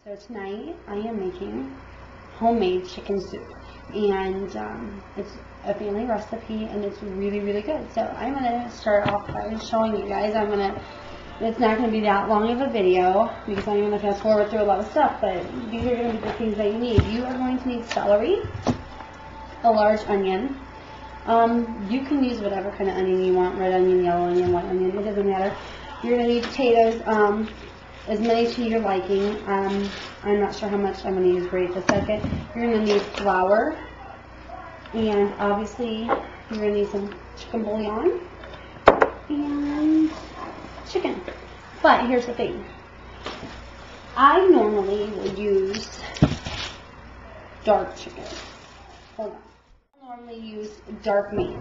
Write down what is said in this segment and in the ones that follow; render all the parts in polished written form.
So tonight I am making homemade chicken soup, and it's a family recipe, and it's really, really good. So I'm going to start off by showing you guys. It's not going to be that long of a video because I'm going to fast forward through a lot of stuff, but these are going to be the things that you need. You are going to need celery, a large onion. You can use whatever kind of onion you want, red onion, yellow onion, white onion, it doesn't matter. You're going to need potatoes, as many to your liking. I'm not sure how much I'm going to use right this second. You're going to need flour, and obviously you're going to need some chicken bouillon and chicken. But here's the thing. I normally would use dark chicken. Hold on. I normally use dark meat.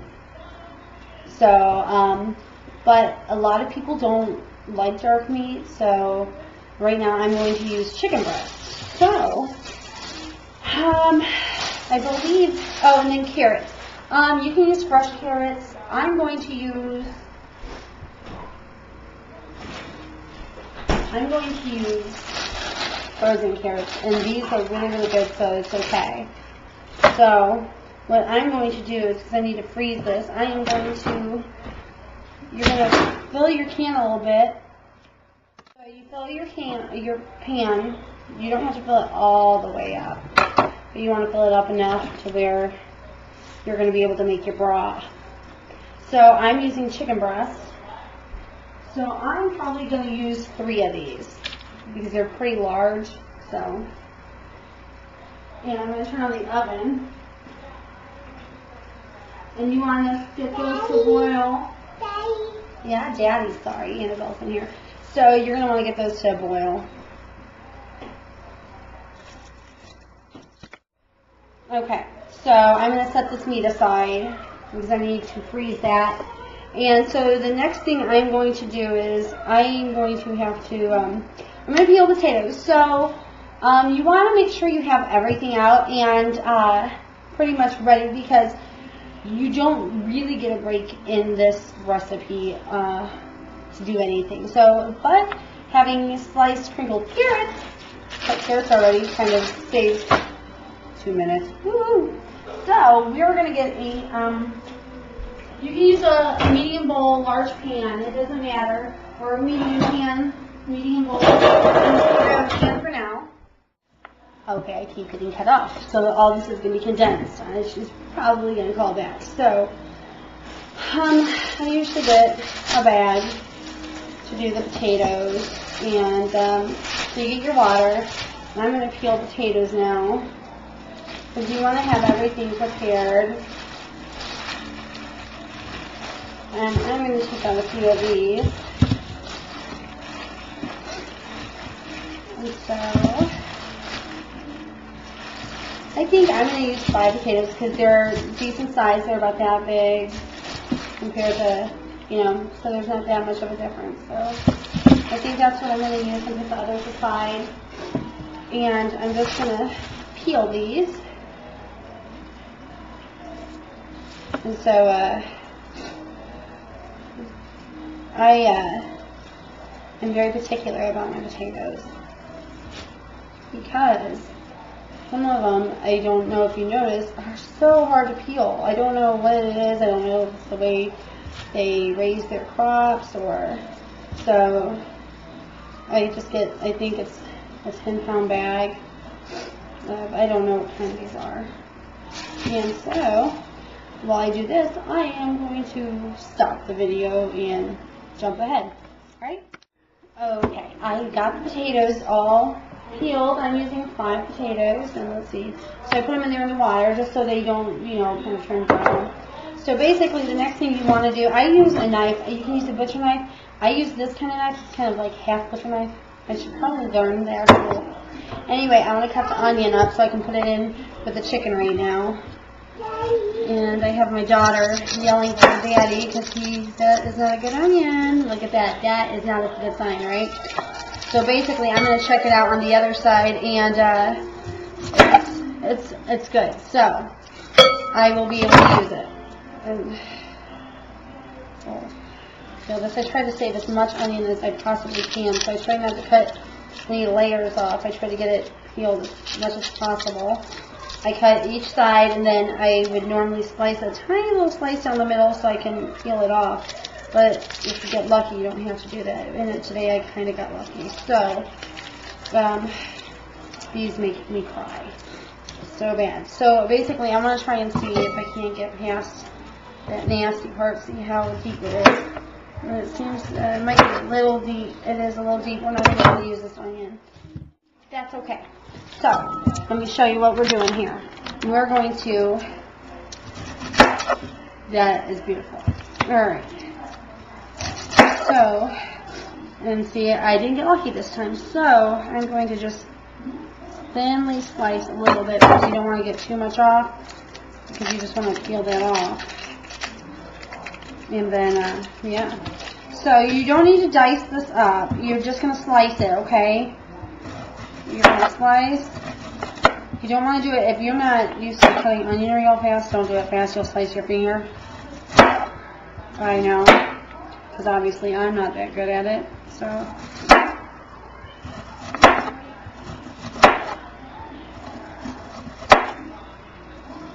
So, but a lot of people don't like dark meat, so right now I'm going to use chicken breast. So, I believe, oh, and then carrots. You can use fresh carrots. I'm going to use frozen carrots, and these are really, really good, so it's okay. So, what I'm going to do is, because I need to freeze this, you're going to fill your can a little bit. So you fill your pan, you don't have to fill it all the way up, but you want to fill it up enough to where you're going to be able to make your broth. So I'm using chicken breast. So I'm probably going to use 3 of these because they're pretty large. So, and I'm going to turn on the oven. And you want to get those to boil. Daddy. Yeah, Daddy's sorry. Annabelle's in here. So you're going to want to get those to boil. Okay, so I'm going to set this meat aside because I need to freeze that. And so the next thing I'm going to do is I'm going to peel potatoes. So you want to make sure you have everything out and pretty much ready, because you don't really get a break in this recipe to do anything. So, but having sliced crinkled carrots, cut carrots already, kind of saves 2 minutes. Woo! So we're gonna get a you can use a medium bowl, large pan, it doesn't matter, or a medium bowl. I'm just gonna grab a pan for now. Okay, I keep getting cut off, so all this is going to be condensed. She's probably going to call back. So, I usually get a bag to do the potatoes, and so you get your water. And I'm going to peel potatoes now, because you want to have everything prepared. And I'm going to take out a few of these. And so I think I'm going to use 5 potatoes because they're decent size. They're about that big compared to, so there's not that much of a difference. So I think that's what I'm going to use, and put the others aside. And I'm just going to peel these. And so I'm very particular about my potatoes because some of them, I don't know if you noticed, are so hard to peel. I don't know what it is. I don't know if it's the way they raise their crops, or so I think it's a 10-pound bag. I don't know what kind these are. And so while I do this, I am going to stop the video and jump ahead. Alright? Okay, I got the potatoes all peeled. I'm using 5 potatoes, and let's see. So I put them in there in the water just so they don't, kind of turn brown. So basically, the next thing you want to do, I use a knife. You can use a butcher knife. I use this kind of knife. It's kind of like half butcher knife. I should probably learn the actual. Anyway, I want to cut the onion up so I can put it in with the chicken right now. And I have my daughter yelling for Daddy because that is not a good onion. Look at that. That is not a good sign, right? So basically, I'm going to check it out on the other side, and it's good. So I will be able to use it. So I try to save as much onion as I possibly can. So I try not to cut any layers off. I try to get it peeled as much as possible. I cut each side, and then I would normally slice a tiny little slice down the middle so I can peel it off. But if you get lucky, you don't have to do that. And today I kind of got lucky. So, these make me cry so bad. So basically, I'm going to try and see if I can't get past that nasty part, see how deep it is. And it seems it might be a little deep. It is a little deep. We're not going to be able to use this onion. That's okay. So, let me show you what we're doing here. We're going to, that is beautiful. Alright. So, and see, I didn't get lucky this time. So, I'm going to just thinly slice a little bit because you don't want to get too much off, because you just want to peel that off. And then, yeah. So, you don't need to dice this up. You're just going to slice it, okay? You're going to slice. You don't want to do it, if you're not used to cutting onion real fast, don't do it fast, you'll slice your finger. I know, because obviously I'm not that good at it, so.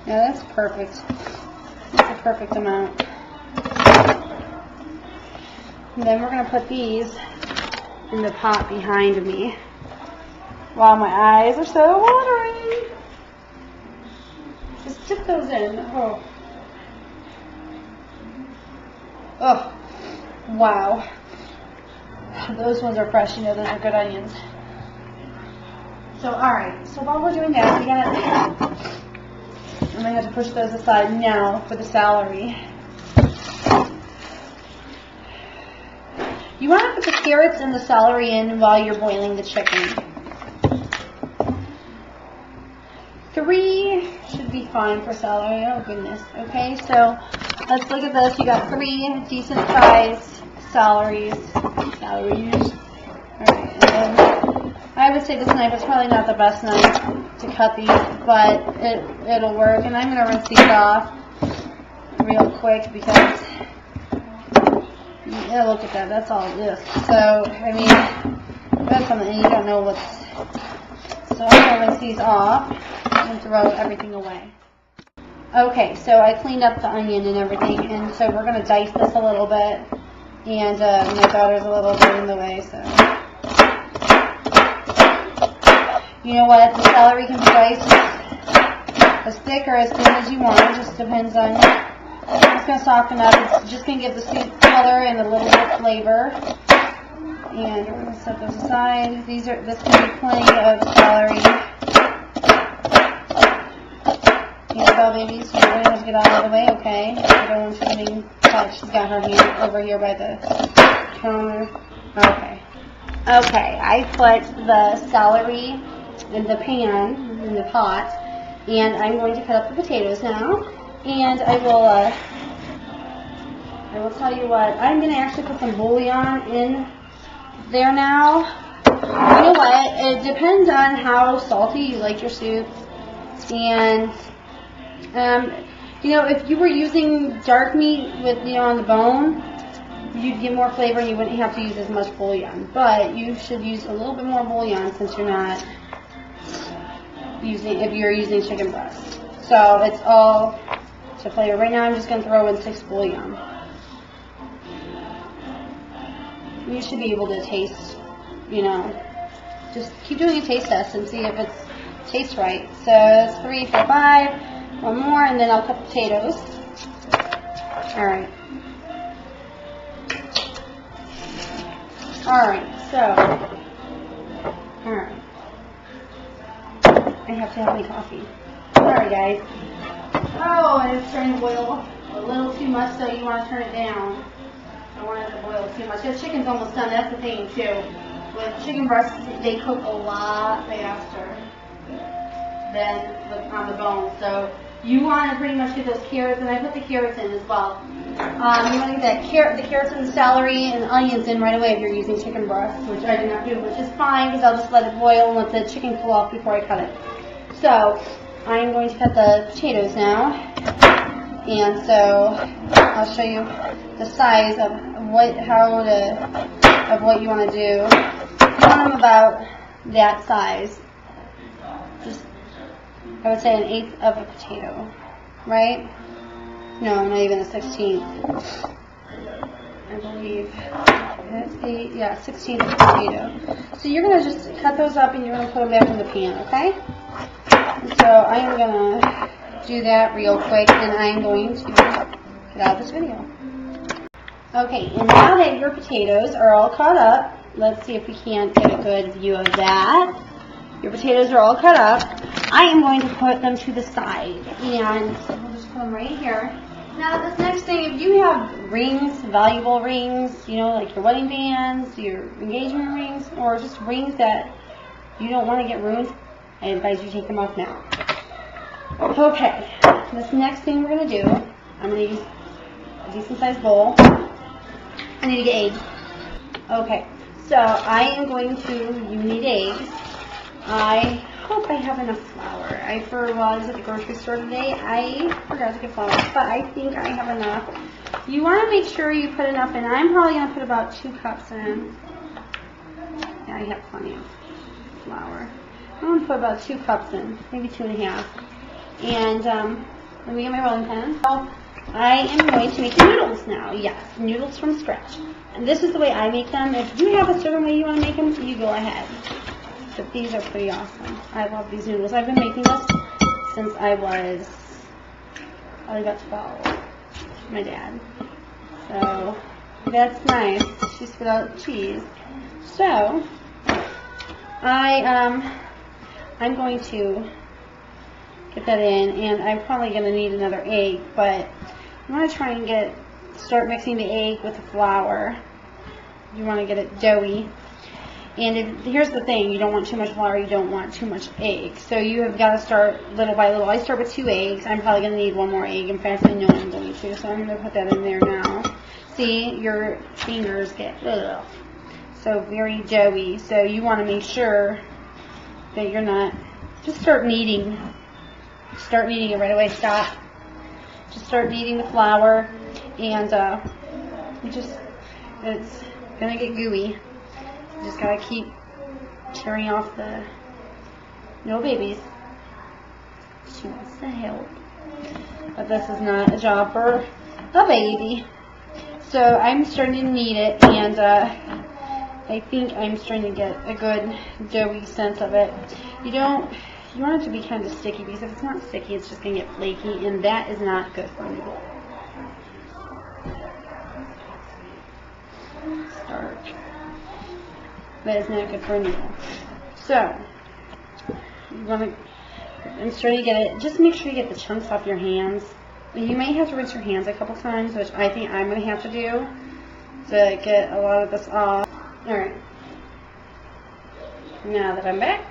Yeah, that's perfect. That's a perfect amount. And then we're going to put these in the pot behind me. Wow, my eyes are so watering. Just dip those in. Oh. Oh. Wow. Those ones are fresh. You know, those are good onions. So, alright. So while we're doing that, I'm going to have to push those aside now for the celery. You want to put the carrots and the celery in while you're boiling the chicken. 3 should be fine for celery. Oh goodness. Okay, so let's look at this. You got 3 decent sized celeries. Alright, and then I would say this knife is probably not the best knife to cut these, but it'll work. And I'm going to rinse these off real quick because, yeah, look at that. That's all it is. So, I mean, that's something you don't know what's. So I'm going to rinse these off and throw everything away. Okay, so I cleaned up the onion and everything, and so we're going to dice this a little bit. And my daughter's a little bit in the way, so. You know what? The celery can be diced as thick or as thin as you want. It just depends on. It's going to soften up. It's just going to give the soup color and a little bit of flavor. And we're going to set those aside. This can be plenty of celery. Annabelle, baby, so you're going to have to get out of the way, okay? I don't want you getting touched. She's got her hand over here by the counter. Okay. Okay, I put the celery in the pan, in the pot, and I'm going to cut up the potatoes now. And I will tell you what, I'm going to actually put some bouillon in there now. You know what, it depends on how salty you like your soup. And, you know, if you were using dark meat with, you know, on the bone, you'd get more flavor and you wouldn't have to use as much bouillon. But you should use a little bit more bouillon since you're not using, if you're using chicken breast. So it's all to flavor. Right now I'm just going to throw in 6 bouillon. You should be able to taste, you know, just keep doing a taste test and see if it tastes right. So it's 3, 4, 5, one more, and then I'll cut the potatoes. Alright. Alright, so, alright. I have to have my coffee. Sorry, guys. Oh, and it's starting to boil a little too much, so you want to turn it down. I don't want it to boil too much. The chicken's almost done. That's the thing, too. With chicken breasts, they cook a lot faster than on the bone. So you want to pretty much get those carrots, and I put the carrots in as well. You want to get the carrots and the celery and the onions in right away if you're using chicken breast, which I do not do, which is fine because I'll just let it boil and let the chicken cool off before I cut it. So I'm going to cut the potatoes now, and so I'll show you the size of what you want to do. want them about that size. Just, I would say, 1/8 of a potato, right? No, not even a 16th. I believe. That's 8, yeah, 16th of a potato. So you're going to just cut those up and you're going to put them back in the pan, okay? So I am going to do that real quick and I am going to get out of this video. Okay, and now that your potatoes are all cut up, let's see if we can't get a good view of that. Your potatoes are all cut up. I am going to put them to the side, and we'll just put them right here. Now, this next thing, if you have rings, valuable rings, you know, like your wedding bands, your engagement rings, or just rings that you don't want to get ruined, I advise you take them off now. Okay, this next thing we're going to do, I'm going to use a decent sized bowl. I need to get eggs. Okay, so I am going to, you need eggs. I hope I have enough flour. While I was at the grocery store today, I forgot to get flour, but I think I have enough. You want to make sure you put enough in. I'm probably going to put about 2 cups in. Yeah, I have plenty of flour. I'm going to put about 2 cups in, maybe 2.5. And let me get my rolling pin. So I am going to make the noodles now. Yes, noodles from scratch. And this is the way I make them. If you have a certain way you want to make them, you go ahead. But these are pretty awesome. I love these noodles. I've been making this since I was probably about 12. My dad. So that's nice. She's without cheese. So I'm going to get that in, and I'm probably going to need another egg, but I'm going to try and start mixing the egg with the flour. You want to get it doughy. And here's the thing, you don't want too much flour, you don't want too much egg. So you have got to start little by little. I start with 2 eggs. I'm probably going to need 1 more egg. In fact, I know I'm going to. So I'm going to put that in there now. See, your fingers get so very doughy. So you want to make sure that you're not, just start kneading. Start kneading it right away. Stop. Just start kneading the flour. And it's going to get gooey. Just gotta keep tearing off the no babies. She wants to help, but this is not a job for a baby. So I'm starting to knead it, and I think I'm starting to get a good doughy sense of it. You want it to be kind of sticky, because if it's not sticky, it's just gonna get flaky, and that is not good for a noodle. Starch. That is not good for a noodle. So, I'm starting to get it. Just make sure you get the chunks off your hands. You may have to rinse your hands a couple times, which I think I'm going to have to do to get a lot of this off. Alright. Now that I'm back,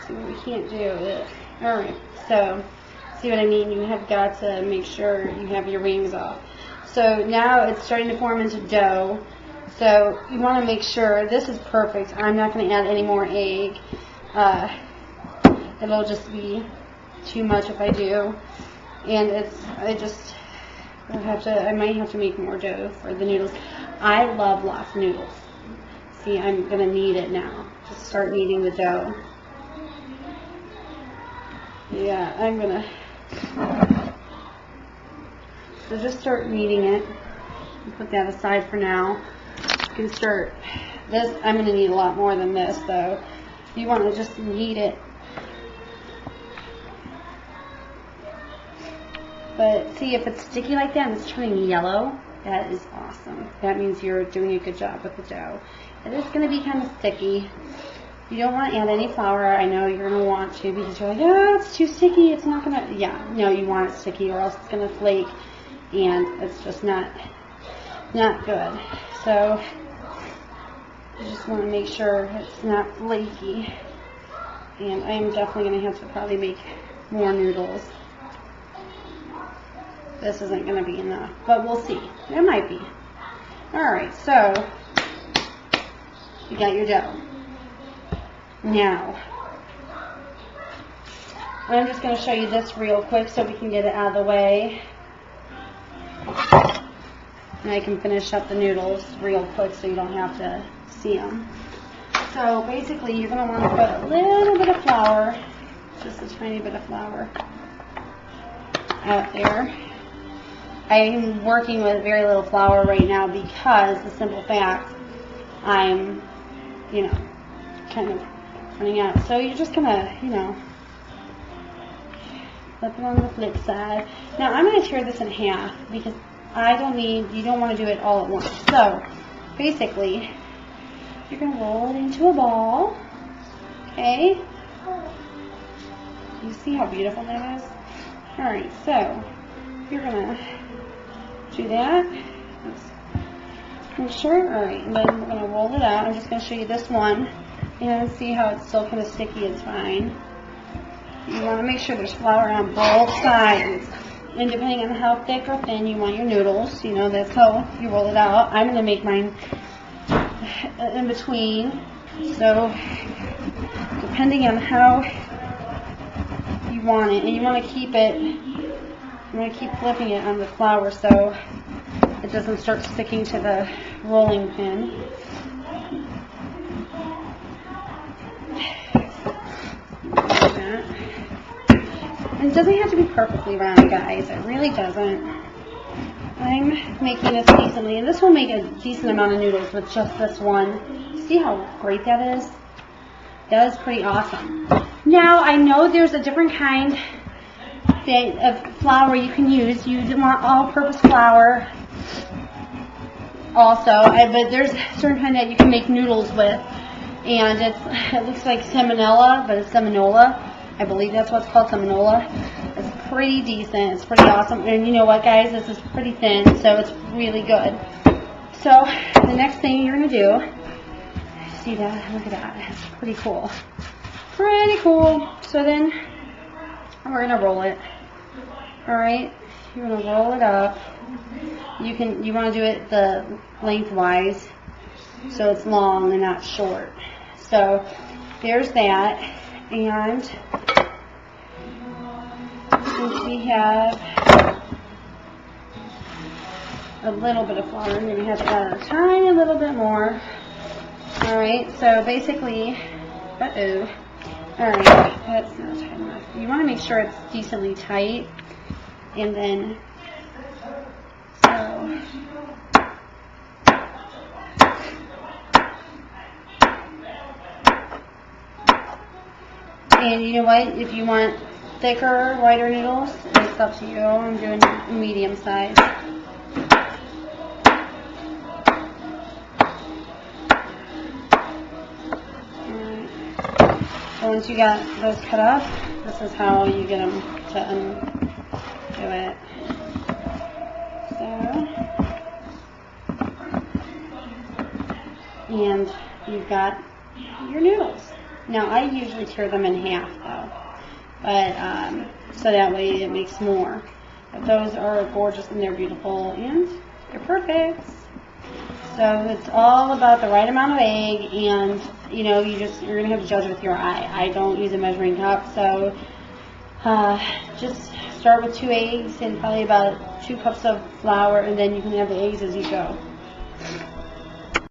see what we can't do. Alright, so, see what I mean? You have got to make sure you have your rings off. So now it's starting to form into dough. So you want to make sure this is perfect. I'm not going to add any more egg. It'll just be too much if I do. And I might have to make more dough for the noodles. I love lots of noodles. See, I'm going to knead it now. Just start kneading the dough. Yeah, I'm going to. So just start kneading it. Put that aside for now. You can start this. I'm going to need a lot more than this, though. You want to just knead it. But see, if it's sticky like that and it's turning yellow, that is awesome. That means you're doing a good job with the dough. It is going to be kind of sticky. You don't want to add any flour. I know you're going to want to, because you're like, oh, it's too sticky. It's not going to, yeah, no, you want it sticky or else it's going to flake, and it's just not good. So you just want to make sure it's not flaky. And I'm definitely going to have to probably make more noodles. This isn't going to be enough, but we'll see. It might be. Alright, so you got your dough. Now, I'm just going to show you this real quick so we can get it out of the way. And I can finish up the noodles real quick so you don't have to see them. So basically you're going to want to put a little bit of flour, just a tiny bit of flour out there. I'm working with very little flour right now because the simple fact I'm, kind of running out. So you're just going to, flip it on the flip side. Now I'm going to tear this in half because you don't want to do it all at once. So basically, you're going to roll it into a ball. Okay? You see how beautiful that is? Alright, so you're going to do that. Make sure. Alright, and then we're going to roll it out. I'm just going to show you this one. And see how it's still kind of sticky. It's fine. You want to make sure there's flour on both sides. And depending on how thick or thin you want your noodles, that's how you roll it out. I'm going to make mine in between. So, depending on how you want it, and you want to keep flipping it on the flour so it doesn't start sticking to the rolling pin. Like that. And it doesn't have to be perfectly round, guys. It really doesn't. I'm making this decently, and this will make a decent amount of noodles with just this one. See how great that is? That is pretty awesome. Now, I know there's a different kind of flour you can use. You want all-purpose flour also, but there's a certain kind that you can make noodles with, and it looks like Seminola, but it's Seminola. I believe that's what's called, Seminola. It's pretty decent. It's pretty awesome. And you know what, guys? This is pretty thin, so it's really good. So the next thing you're going to do, see that? Look at that. It's pretty cool. Pretty cool. So then we're going to roll it. All right? You're going to roll it up. You want to do it the lengthwise so it's long and not short. So there's that. And since we have a little bit of flour, you're going to have to add a tiny little bit more. Alright, so basically, alright, that's not tight enough. You want to make sure it's decently tight, and then, and you know what, if you want thicker, whiter noodles, it's up to you. I'm doing medium size. So once you got those cut up, this is how you get them to undo it. So, and you've got your noodles. Now I usually tear them in half though, but so that way it makes more. But those are gorgeous and they're beautiful and they're perfect. So it's all about the right amount of egg, and you're gonna have to judge with your eye. I don't use a measuring cup, so just start with 2 eggs and probably about 2 cups of flour, and then you can have the eggs as you go.